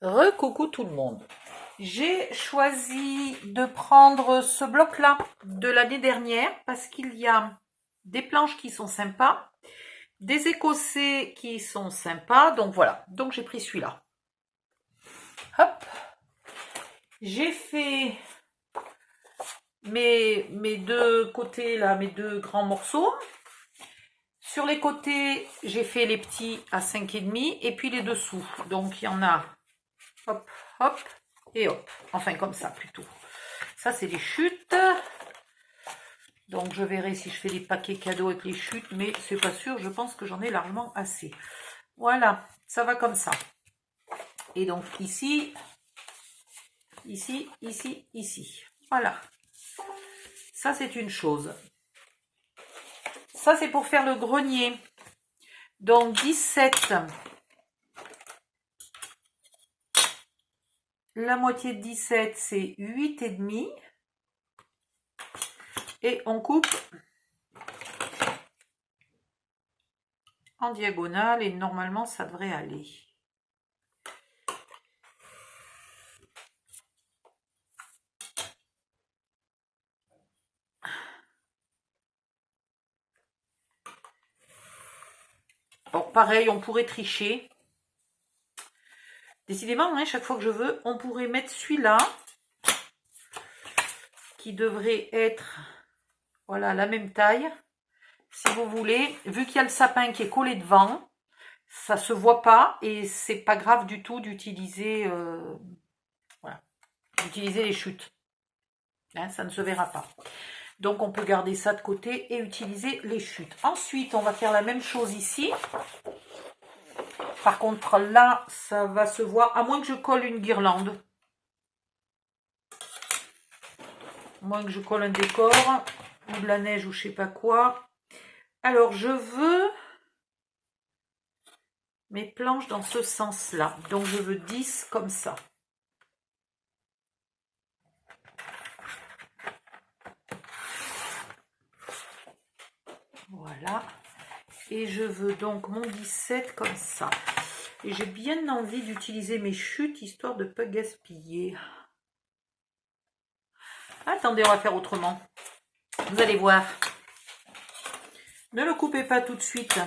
Recoucou tout le monde. J'ai choisi de prendre ce bloc-là de l'année dernière parce qu'il y a des planches qui sont sympas, des écossais qui sont sympas, donc voilà. Donc j'ai pris celui-là. Hop. J'ai fait mes deux côtés là, mes deux grands morceaux. Sur les côtés, j'ai fait les petits à 5,5 et puis les dessous. Donc il y en a hop, hop et hop. Enfin comme ça plutôt. Ça c'est les chutes. Donc je verrai si je fais les paquets cadeaux avec les chutes, mais c'est pas sûr, je pense que j'en ai largement assez. Voilà, ça va comme ça. Et donc ici, ici, ici, ici. Voilà. Ça c'est une chose. Ça c'est pour faire le grenier. Donc 17. La moitié de 17 c'est 8,5. Et on coupe en diagonale et normalement ça devrait aller. Alors pareil, on pourrait tricher. Décidément, hein, chaque fois que je veux, on pourrait mettre celui-là qui devrait être, voilà, la même taille. Si vous voulez, vu qu'il y a le sapin qui est collé devant, ça se voit pas et c'est pas grave du tout d'utiliser voilà, d'utiliser les chutes. Hein, ça ne se verra pas. Donc on peut garder ça de côté et utiliser les chutes. Ensuite, on va faire la même chose ici. Par contre, là, ça va se voir, à moins que je colle une guirlande. À moins que je colle un décor, ou de la neige, ou je sais pas quoi. Alors, je veux mes planches dans ce sens-là. Donc, je veux 10 comme ça. Voilà. Et je veux donc mon 17 comme ça. Et j'ai bien envie d'utiliser mes chutes, histoire de ne pas gaspiller. Attendez, on va faire autrement. Vous allez voir. Ne le coupez pas tout de suite.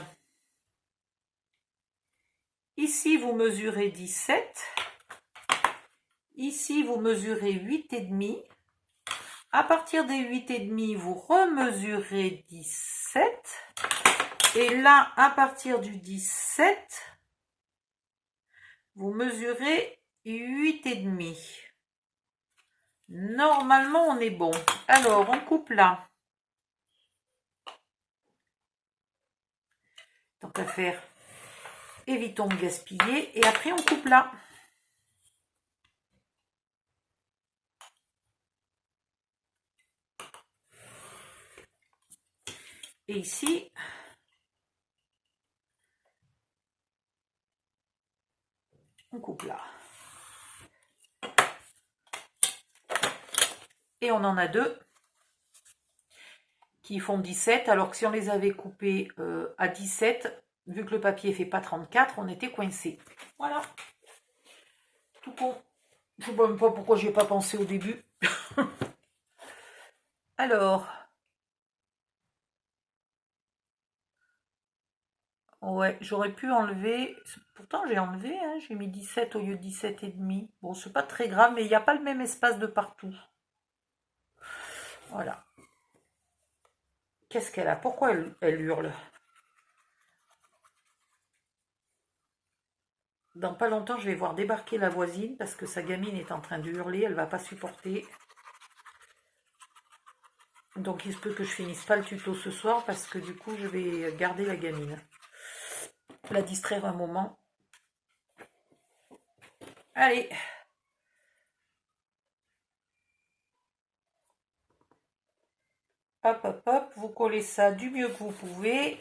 Ici, vous mesurez 17. Ici, vous mesurez 8,5. À partir des 8,5, vous remesurez 17. Et là, à partir du 17, vous mesurez 8,5. Normalement, on est bon. Alors, on coupe là. Tant qu'à faire, évitons de gaspiller. Et après, on coupe là. Et ici, on coupe là. Et on en a deux qui font 17, alors que si on les avait coupés à 17, vu que le papier ne fait pas 34, on était coincé. Voilà. Tout con. Je ne sais même pas pourquoi j'y ai pas pensé au début. Alors. Ouais, j'aurais pu enlever. Pourtant, j'ai enlevé, hein, j'ai mis 17 au lieu de 17,5. Bon, c'est pas très grave, mais il n'y a pas le même espace de partout. Voilà. Qu'est-ce qu'elle a? Pourquoi elle hurle? Dans pas longtemps, je vais voir débarquer la voisine parce que sa gamine est en train de hurler. Elle va pas supporter. Donc, il se peut que je finisse pas le tuto ce soir parce que du coup, je vais garder la gamine. La distraire un moment. Allez. Hop, hop, hop. Vous collez ça du mieux que vous pouvez.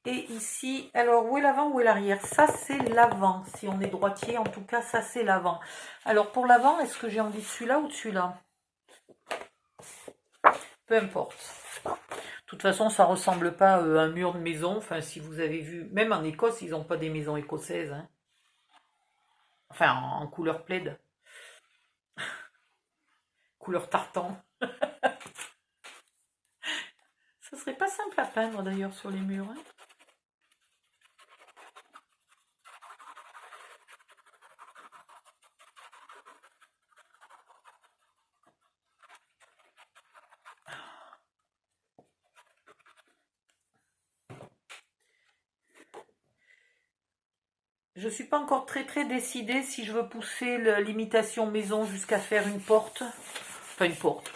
Et ici, alors où est l'avant, où est l'arrière? Ça, c'est l'avant. Si on est droitier, en tout cas, ça, c'est l'avant. Alors, pour l'avant, est-ce que j'ai envie de celui-là ou de celui-là? Peu importe. De toute façon, ça ressemble pas à un mur de maison. Enfin, si vous avez vu, même en Écosse, ils n'ont pas des maisons écossaises. Hein. Enfin, en couleur plaid. Couleur tartan. Ça serait pas simple à peindre d'ailleurs sur les murs. Hein. Je suis pas encore très décidée si je veux pousser l'imitation maison jusqu'à faire une porte. Enfin une porte.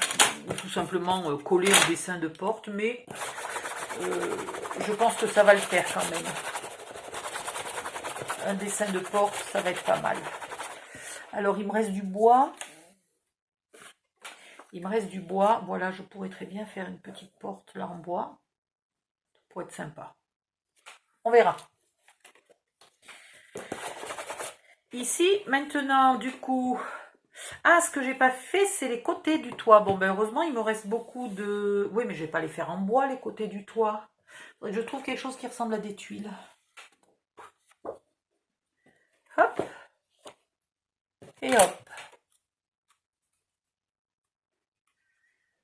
Ou tout simplement coller un dessin de porte. Mais je pense que ça va le faire quand même. Un dessin de porte, ça va être pas mal. Alors il me reste du bois. Il me reste du bois. Voilà, je pourrais très bien faire une petite porte là en bois. Ça pourrait être sympa. On verra. Ici, maintenant, du coup... Ah, ce que j'ai pas fait, c'est les côtés du toit. Bon, ben heureusement, il me reste beaucoup de... Oui, mais je vais pas les faire en bois, les côtés du toit. Je trouve quelque chose qui ressemble à des tuiles. Hop. Et hop.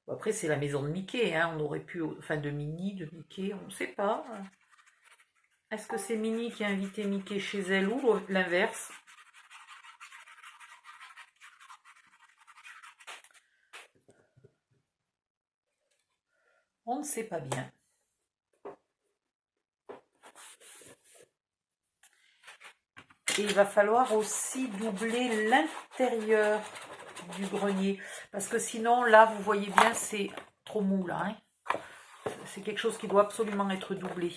Bon, après, c'est la maison de Mickey. Hein. On aurait pu... Enfin, de Minnie, de Mickey, on ne sait pas. Est-ce que c'est Minnie qui a invité Mickey chez elle ou l'inverse? On ne sait pas bien. Et il va falloir aussi doubler l'intérieur du grenier. Parce que sinon, là, vous voyez bien, c'est trop mou, là. Hein. C'est quelque chose qui doit absolument être doublé.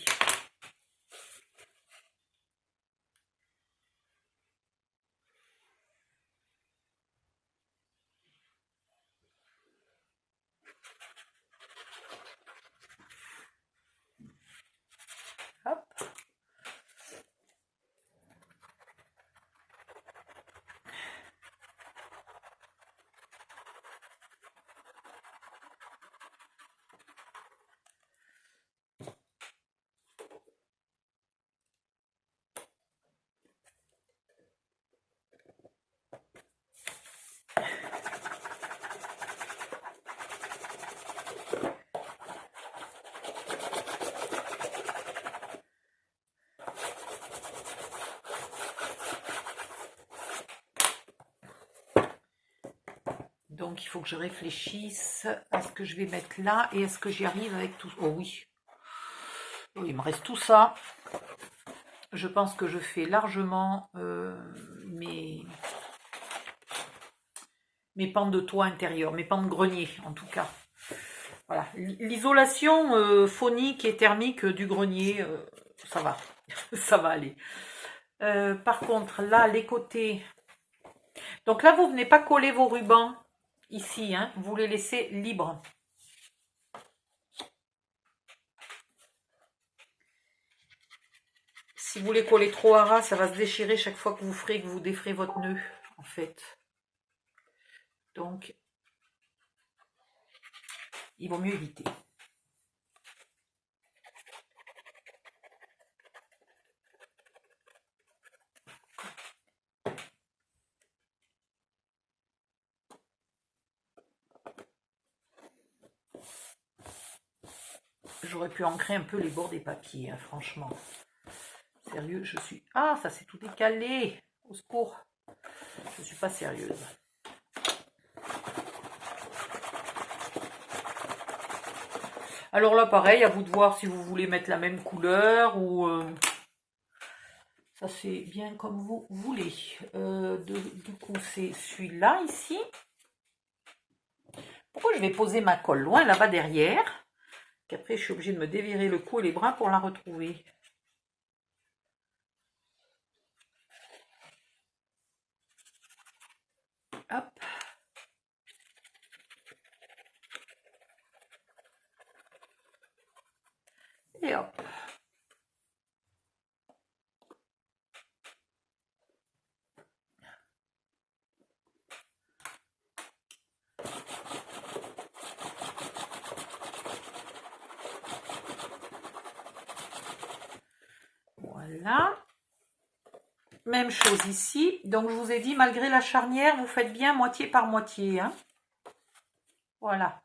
Hop. Donc, il faut que je réfléchisse à ce que je vais mettre là et est-ce que j'y arrive avec tout... Oh oui. Oh, il me reste tout ça. Je pense que je fais largement mes pans de toit intérieur, mes pans de grenier en tout cas. Voilà. L'isolation phonique et thermique du grenier, ça va. Ça va aller. Par contre, là, les côtés... Donc là, vous venez pas coller vos rubans ici, hein, vous les laissez libres. Si vous les collez trop à ras, ça va se déchirer chaque fois que vous déferez votre nœud, en fait. Donc, il vaut mieux éviter. J'aurais pu ancrer un peu les bords des papiers, hein, franchement. Sérieux, je suis... Ah, ça s'est tout décalé. Au secours. Je suis pas sérieuse. Alors là, pareil, à vous de voir si vous voulez mettre la même couleur ou... Ça, c'est bien comme vous voulez. Du coup, c'est celui-là, ici. Pourquoi je vais poser ma colle loin là-bas derrière? Qu'après, je suis obligée de me dévirer le cou et les bras pour la retrouver. Hop. Et hop. Voilà. Même chose ici. Donc, je vous ai dit, malgré la charnière, vous faites bien moitié par moitié. Hein. Voilà.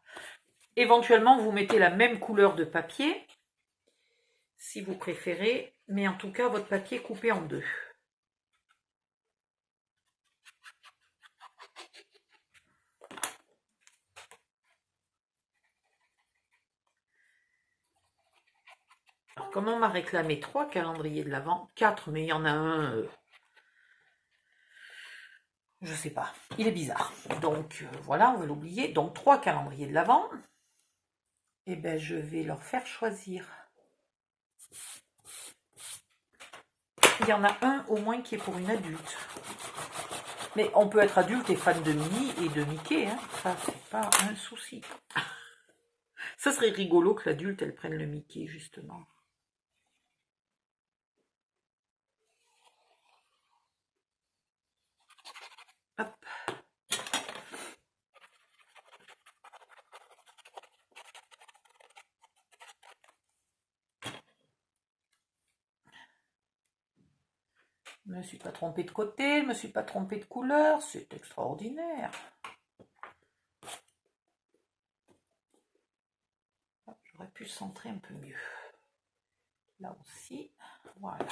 Éventuellement, vous mettez la même couleur de papier, si vous préférez. Mais en tout cas, votre papier est coupé en deux. Alors, comme on m'a réclamé 3 calendriers de l'Avent, 4, mais il y en a un... je sais pas, il est bizarre. Donc voilà, on va l'oublier. Donc 3 calendriers de l'Avent. Et ben je vais leur faire choisir. Il y en a un au moins qui est pour une adulte. Mais on peut être adulte et fan de Minnie et de Mickey, hein. Ça c'est pas un souci. Ça serait rigolo que l'adulte elle prenne le Mickey justement. Hop. Je ne me suis pas trompée de côté, je ne me suis pas trompée de couleur, c'est extraordinaire. J'aurais pu centrer un peu mieux. Là aussi, voilà.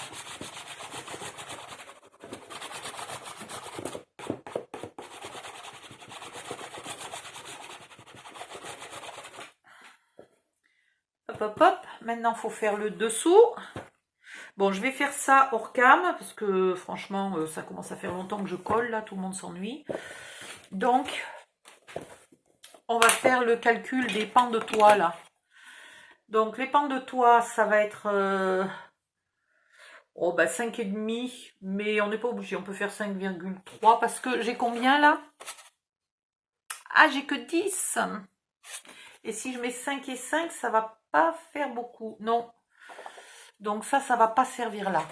Hop, hop, hop. Maintenant, il faut faire le dessous. Bon, je vais faire ça hors cam, parce que franchement, ça commence à faire longtemps que je colle, là, tout le monde s'ennuie. Donc, on va faire le calcul des pans de toit, là. Donc, les pans de toit, ça va être... oh, bah 5,5, mais on n'est pas obligé, on peut faire 5,3, parce que j'ai combien, là? Ah, j'ai que 10. Et si je mets 5 et 5, ça va pas faire beaucoup. Non. Donc ça va pas servir là.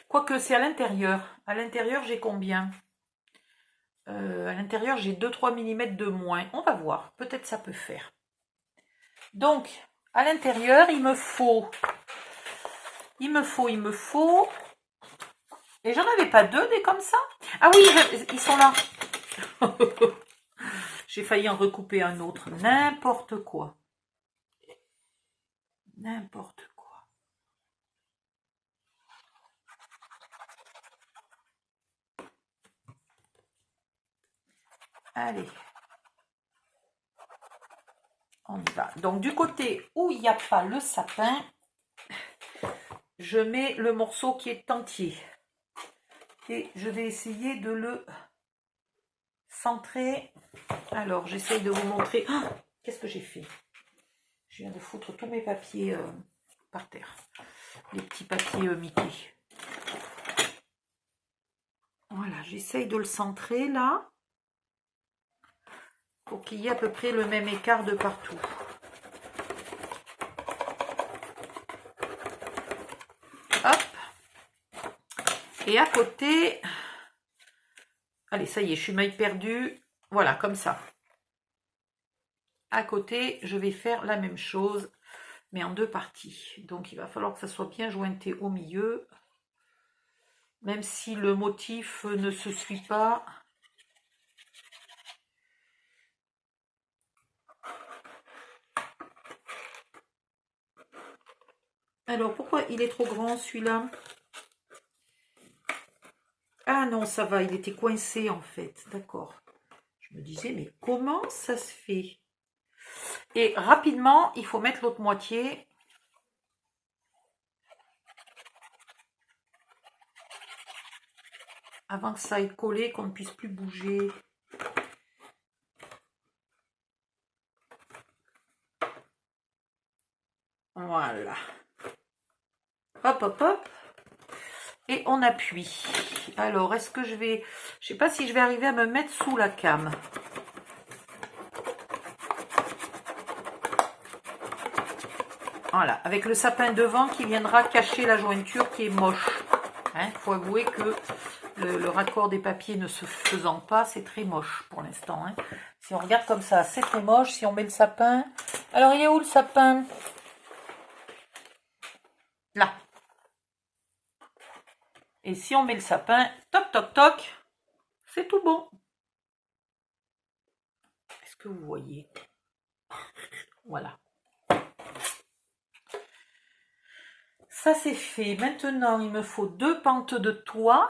Quoique c'est à l'intérieur. À l'intérieur, j'ai combien? À l'intérieur, j'ai 2-3 mm de moins. On va voir. Peut-être ça peut faire. Donc, à l'intérieur, il me faut... Et j'en avais pas deux des comme ça? Ah oui, ils sont là. J'ai failli en recouper un autre. N'importe quoi. N'importe quoi. Allez. On y va. Donc du côté où il n'y a pas le sapin, je mets le morceau qui est entier. Et je vais essayer de le centrer. Alors, j'essaye de vous montrer. Oh, qu'est-ce que j'ai fait? Je viens de foutre tous mes papiers par terre. Les petits papiers Mickey. Voilà, j'essaye de le centrer là. Pour qu'il y ait à peu près le même écart de partout. Hop. Et à côté... Allez, ça y est, je suis maille perdue. Voilà, comme ça. À côté, je vais faire la même chose, mais en deux parties. Donc, il va falloir que ça soit bien jointé au milieu. Même si le motif ne se suit pas. Alors, pourquoi il est trop grand, celui-là? Ah non, ça va, il était coincé, en fait. D'accord. Je me disais, mais comment ça se fait? Et rapidement, il faut mettre l'autre moitié. Avant que ça aille coller, qu'on ne puisse plus bouger. Voilà. Hop, hop, hop. Et on appuie. Alors, est-ce que je vais... Je sais pas si je vais arriver à me mettre sous la came. Voilà, avec le sapin devant qui viendra cacher la jointure qui est moche. Il faut avouer que le raccord des papiers ne se faisant pas, c'est très moche pour l'instant. Hein. Si on regarde comme ça, c'est très moche. Si on met le sapin... Alors, il est où le sapin? Là. Et si on met le sapin, toc toc toc, c'est tout bon. Est-ce que vous voyez? Voilà. Ça c'est fait. Maintenant, il me faut 2 pentes de toit.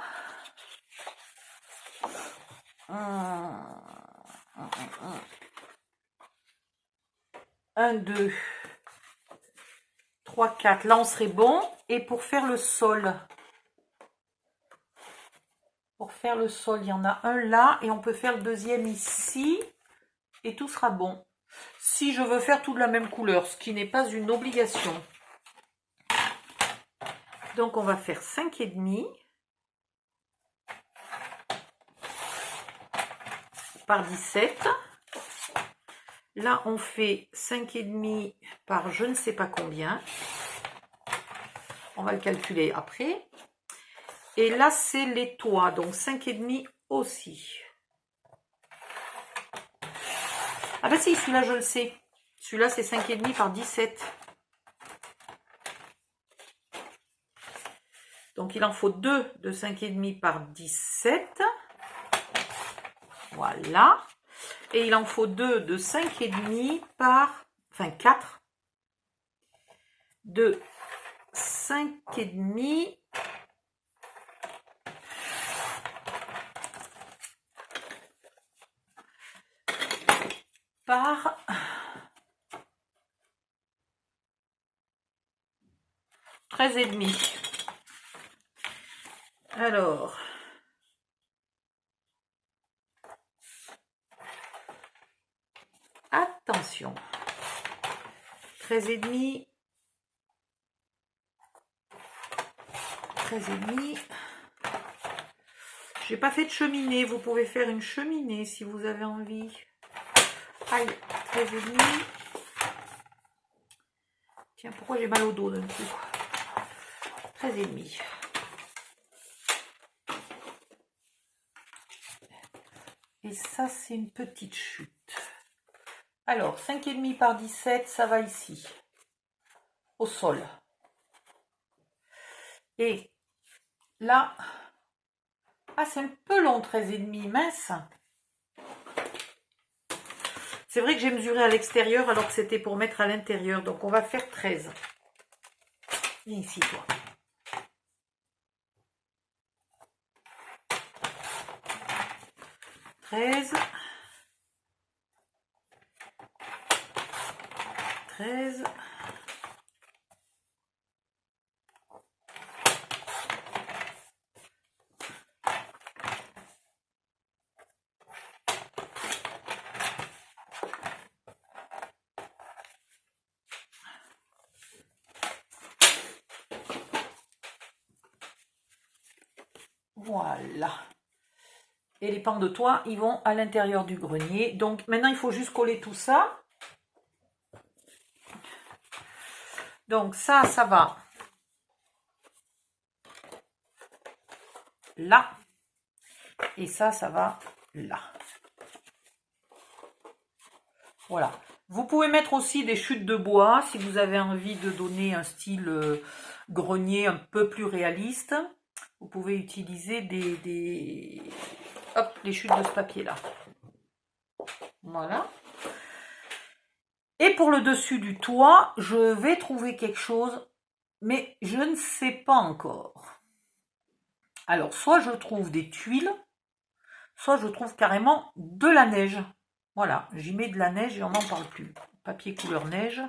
1, 2, 3, 4. Là, on serait bon. Et pour faire le sol, il y en a un là. Et on peut faire le deuxième ici. Et tout sera bon. Si je veux faire tout de la même couleur, ce qui n'est pas une obligation. Donc, on va faire 5,5 par 17. Là, on fait 5,5 par je ne sais pas combien. On va le calculer après. Et là, c'est les toits. Donc, 5,5 aussi. Ah ben si, celui-là, je le sais. Celui-là, c'est 5,5 par 17. Donc, il en faut 2 de 5,5 par 17. Voilà. Et il en faut 2 de 5,5 par... Enfin, 4 de 5,5 par 13,5. Alors, attention, 13,5, 13,5. J'ai pas fait de cheminée, vous pouvez faire une cheminée si vous avez envie. Aïe, 13,5. Tiens, pourquoi j'ai mal au dos d'un coup? 13,5. Et ça, c'est une petite chute. Alors, 5,5 par 17, ça va ici, au sol. Et là, ah, c'est un peu long, 13,5, mince. C'est vrai que j'ai mesuré à l'extérieur alors que c'était pour mettre à l'intérieur. Donc, on va faire 13. Viens ici, toi. 13. 13. Voilà. Et les pans de toit, ils vont à l'intérieur du grenier. Donc maintenant, il faut juste coller tout ça. Donc ça va là. Et ça va là. Voilà. Vous pouvez mettre aussi des chutes de bois si vous avez envie de donner un style grenier un peu plus réaliste. Vous pouvez utiliser les chutes de ce papier-là. Voilà. Et pour le dessus du toit, je vais trouver quelque chose, mais je ne sais pas encore. Alors, soit je trouve des tuiles, soit je trouve carrément de la neige. Voilà, j'y mets de la neige et on n'en parle plus. Papier couleur neige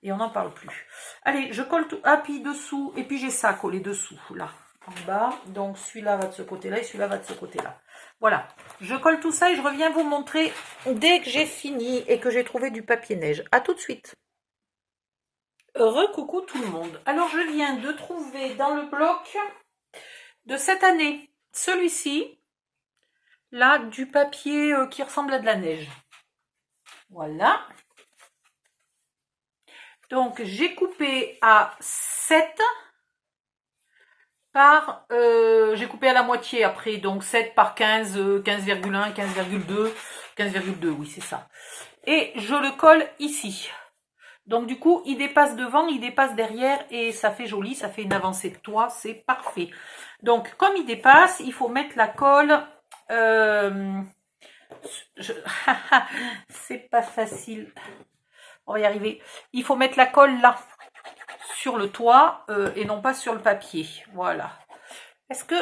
et on n'en parle plus. Allez, je colle tout. Ah, puis dessous, et puis j'ai ça collé dessous, là, en bas. Donc celui-là va de ce côté-là et celui-là va de ce côté-là. Voilà, je colle tout ça et je reviens vous montrer dès que j'ai fini et que j'ai trouvé du papier neige. À tout de suite. Recoucou tout le monde. Alors je viens de trouver dans le bloc de cette année, celui-ci, là, du papier qui ressemble à de la neige. Voilà. Donc, j'ai coupé à 7 par... j'ai coupé à la moitié après, donc 7 par 15, 15,1, 15,2, 15,2, oui, c'est ça. Et je le colle ici. Donc du coup, il dépasse devant, il dépasse derrière et ça fait joli, ça fait une avancée de toit, c'est parfait. Donc comme il dépasse, il faut mettre la colle. C'est pas facile. On va y arriver. Il faut mettre la colle là, sur le toit et non pas sur le papier. Voilà. Est-ce que...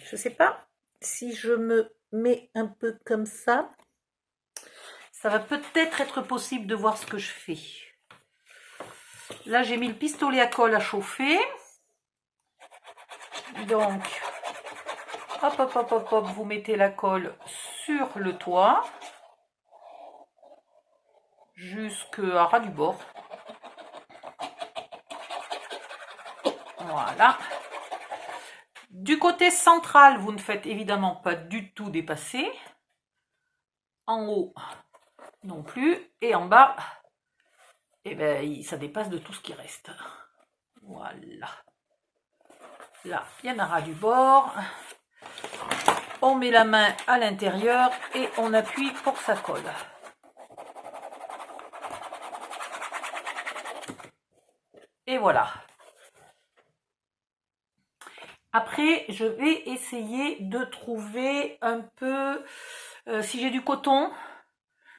Je sais pas si je me mets un peu comme ça. Ça va peut-être être possible de voir ce que je fais. Là, j'ai mis le pistolet à colle à chauffer. Donc, hop, hop, hop, hop, hop, vous mettez la colle sur le toit. Jusqu'à ras du bord. Voilà. Du côté central, vous ne faites évidemment pas du tout dépasser. En haut, non plus. Et en bas, eh ben, ça dépasse de tout ce qui reste. Voilà. Là, il y en a ras du bord. On met la main à l'intérieur et on appuie pour que ça colle. Et voilà. Après, je vais essayer de trouver un peu... si j'ai du coton,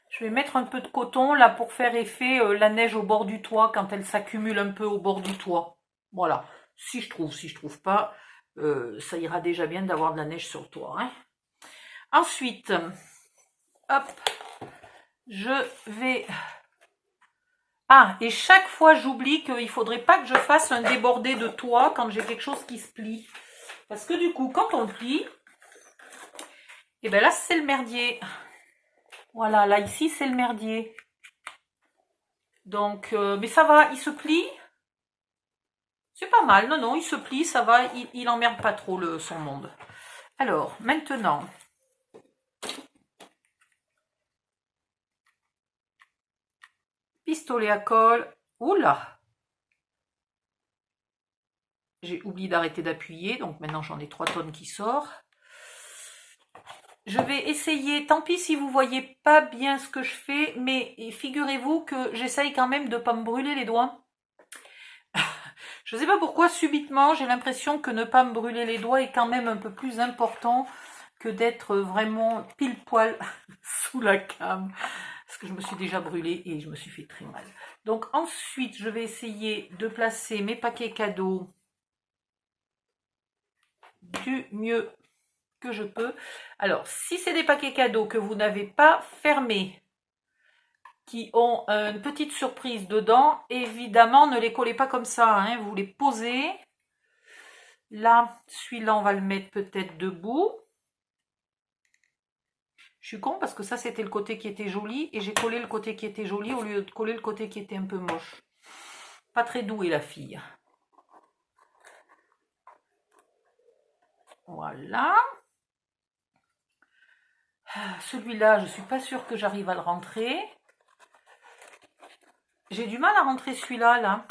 je vais mettre un peu de coton là pour faire effet la neige au bord du toit quand elle s'accumule un peu au bord du toit. Voilà. Si je trouve pas, ça ira déjà bien d'avoir de la neige sur le toit. Hein. Ensuite, hop, je vais... Ah, et chaque fois, j'oublie qu'il ne faudrait pas que je fasse un débordé de toit quand j'ai quelque chose qui se plie. Parce que du coup, quand on le plie, et bien là, c'est le merdier. Voilà, là, ici, c'est le merdier. Donc, mais ça va, il se plie. C'est pas mal, non, non, il se plie, ça va, il emmerde pas trop son monde. Alors, maintenant, pistolet à colle. Oula! J'ai oublié d'arrêter d'appuyer, donc maintenant j'en ai 3 tonnes qui sortent. Je vais essayer, tant pis si vous voyez pas bien ce que je fais, mais figurez-vous que j'essaye quand même de ne pas me brûler les doigts. Je ne sais pas pourquoi, subitement, j'ai l'impression que ne pas me brûler les doigts est quand même un peu plus important que d'être vraiment pile poil sous la came. Parce que je me suis déjà brûlée et je me suis fait très mal. Donc ensuite, je vais essayer de placer mes paquets cadeaux du mieux que je peux. Alors, si c'est des paquets cadeaux que vous n'avez pas fermés, qui ont une petite surprise dedans, évidemment, ne les collez pas comme ça, hein, vous les posez. Là, celui-là, on va le mettre peut-être debout. Je suis con parce que ça, c'était le côté qui était joli et j'ai collé le côté qui était joli au lieu de coller le côté qui était un peu moche. Pas très douée, la fille. Voilà. Celui-là, je ne suis pas sûre que j'arrive à le rentrer. J'ai du mal à rentrer celui-là, là.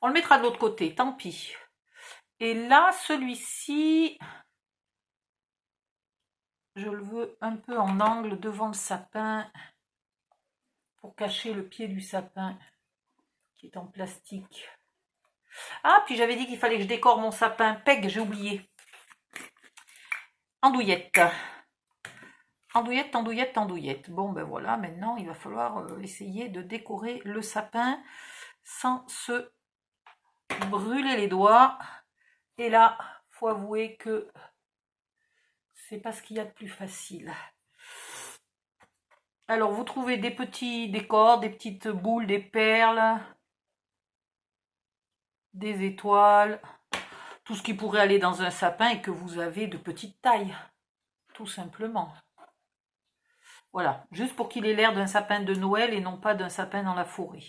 On le mettra de l'autre côté, tant pis. Et là, celui-ci, je le veux un peu en angle devant le sapin pour cacher le pied du sapin qui est en plastique. Ah, puis j'avais dit qu'il fallait que je décore mon sapin. Peg, j'ai oublié. Andouillette. Andouillette, andouillette, andouillette. Bon, ben voilà, maintenant, il va falloir essayer de décorer le sapin sans se brûler les doigts. Et là, faut avouer que c'est pas ce qu'il y a de plus facile. Alors, vous trouvez des petits décors, des petites boules, des perles, des étoiles, tout ce qui pourrait aller dans un sapin et que vous avez de petite taille, tout simplement. Voilà, juste pour qu'il ait l'air d'un sapin de Noël et non pas d'un sapin dans la forêt.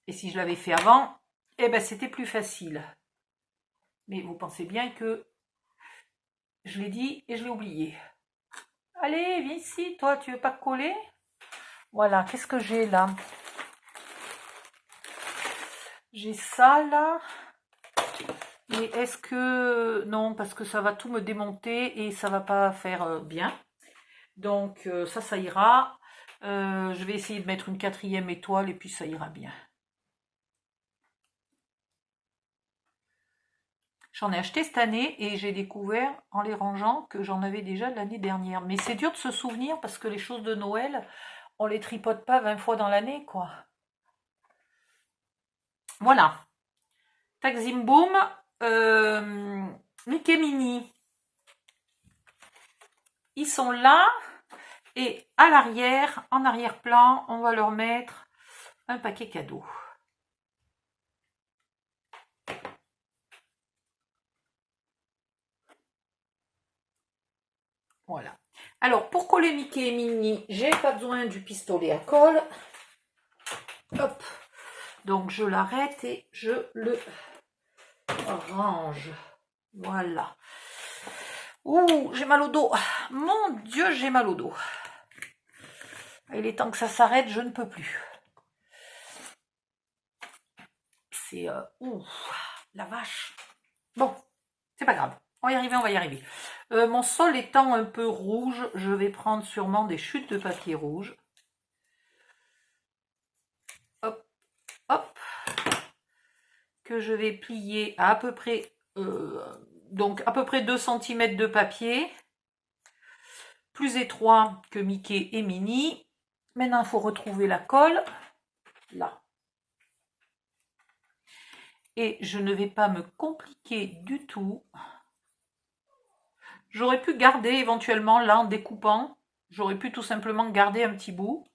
Et si je l'avais fait avant, eh ben c'était plus facile. Mais vous pensez bien que je l'ai dit et je l'ai oublié. Allez, viens ici, toi, tu veux pas coller? Voilà, qu'est-ce que j'ai là? J'ai ça là. Mais est-ce que... Non, parce que ça va tout me démonter et ça va pas faire bien. Donc ça ira. Je vais essayer de mettre une 4e étoile et puis ça ira bien. J'en ai acheté cette année et j'ai découvert en les rangeant que j'en avais déjà l'année dernière. Mais c'est dur de se souvenir parce que les choses de Noël, on les tripote pas 20 fois dans l'année, quoi. Voilà. Tac zim boum. Mickey Mini. Ils sont là. Et à l'arrière, en arrière-plan, on va leur mettre un paquet cadeau. Voilà. Alors, pour coller Mickey et Minnie, j'ai pas besoin du pistolet à colle. Hop. Donc, je l'arrête et je le range. Voilà. Ouh, j'ai mal au dos. Mon Dieu, j'ai mal au dos. Il est temps que ça s'arrête, je ne peux plus. C'est... ouh, la vache. Bon, c'est pas grave. On va y arriver, on va y arriver. Mon sol étant un peu rouge, je vais prendre sûrement des chutes de papier rouge. Hop, hop. Que je vais plier à peu près... donc à peu près 2 cm de papier. Plus étroit que Mickey et Minnie. Maintenant, il faut retrouver la colle. Là. Et je ne vais pas me compliquer du tout. J'aurais pu garder éventuellement là en découpant. J'aurais pu tout simplement garder un petit bout.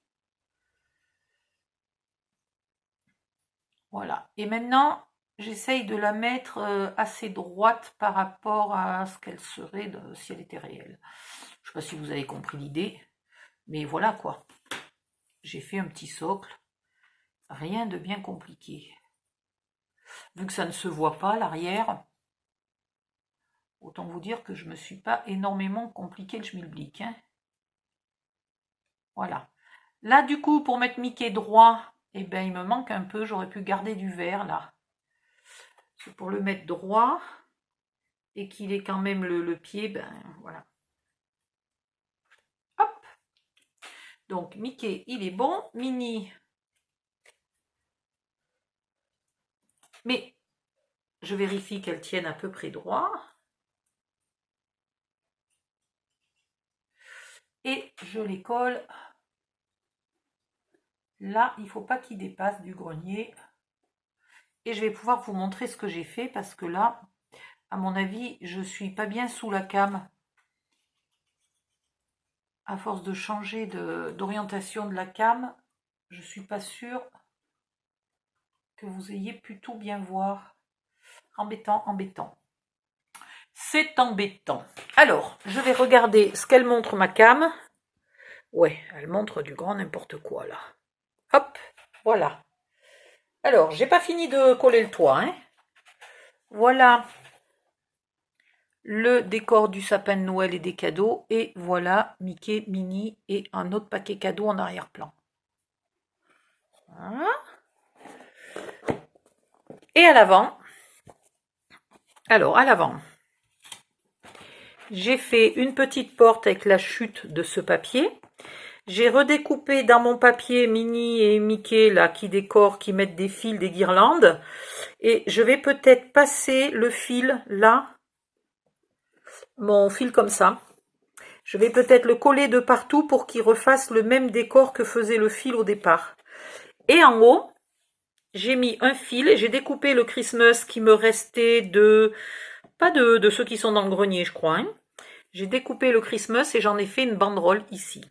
Voilà. Et maintenant, j'essaye de la mettre assez droite par rapport à ce qu'elle serait si elle était réelle. Je ne sais pas si vous avez compris l'idée. Mais voilà quoi. J'ai fait un petit socle. Rien de bien compliqué. Vu que ça ne se voit pas l'arrière, autant vous dire que je ne me suis pas énormément compliqué le schmilblick. Hein. Voilà. Là, du coup, pour mettre Mickey droit, eh ben, il me manque un peu. J'aurais pu garder du vert, là. C'est pour le mettre droit et qu'il ait quand même le pied, ben, voilà. Hop. Donc, Mickey, il est bon. Minnie. Mais, je vérifie qu'elle tienne à peu près droit. Et je les colle. Là, il ne faut pas qu'il dépasse du grenier. Et je vais pouvoir vous montrer ce que j'ai fait parce que là, à mon avis, je ne suis pas bien sous la came. À force de changer d'orientation de la came, je ne suis pas sûre que vous ayez pu tout bien voir. Embêtant, embêtant. C'est embêtant. Alors, je vais regarder ce qu'elle montre ma came. Ouais, elle montre du grand n'importe quoi là. Hop, voilà. Alors, j'ai pas fini de coller le toit. Hein. Voilà le décor du sapin de Noël et des cadeaux. Et voilà Mickey, Minnie et un autre paquet cadeau en arrière-plan. Voilà. Et à l'avant. Alors, à l'avant, j'ai fait une petite porte avec la chute de ce papier. J'ai redécoupé dans mon papier Minnie et Mickey là qui décorent, qui mettent des fils, des guirlandes. Et je vais peut-être passer le fil là, mon fil comme ça. Je vais peut-être le coller de partout pour qu'il refasse le même décor que faisait le fil au départ. Et en haut, j'ai mis un fil et j'ai découpé le Christmas qui me restait pas de ceux qui sont dans le grenier, je crois. Hein. J'ai découpé le Christmas et j'en ai fait une banderole ici.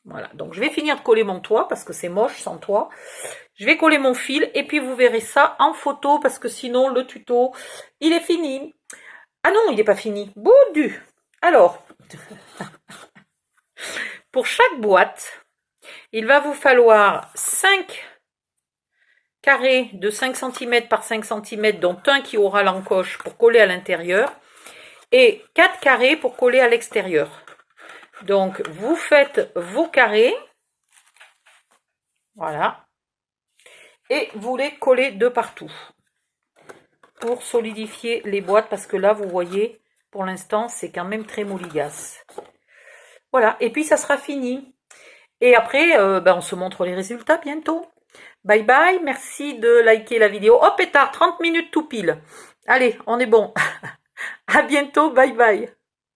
Voilà, donc je vais finir de coller mon toit parce que c'est moche sans toit. Je vais coller mon fil et puis vous verrez ça en photo parce que sinon le tuto, il est fini. Ah non, il n'est pas fini. Boudu. Alors, pour chaque boîte, il va vous falloir 5 carrés de 5 cm par 5 cm, dont un qui aura l'encoche pour coller à l'intérieur, et 4 carrés pour coller à l'extérieur. Donc, vous faites vos carrés, voilà, et vous les collez de partout pour solidifier les boîtes, parce que là, vous voyez, pour l'instant, c'est quand même très moligasse. Voilà, et puis ça sera fini. Et après, on se montre les résultats bientôt. Bye bye, merci de liker la vidéo. Oh pétard, 30 minutes tout pile. Allez, on est bon. À bientôt, bye bye.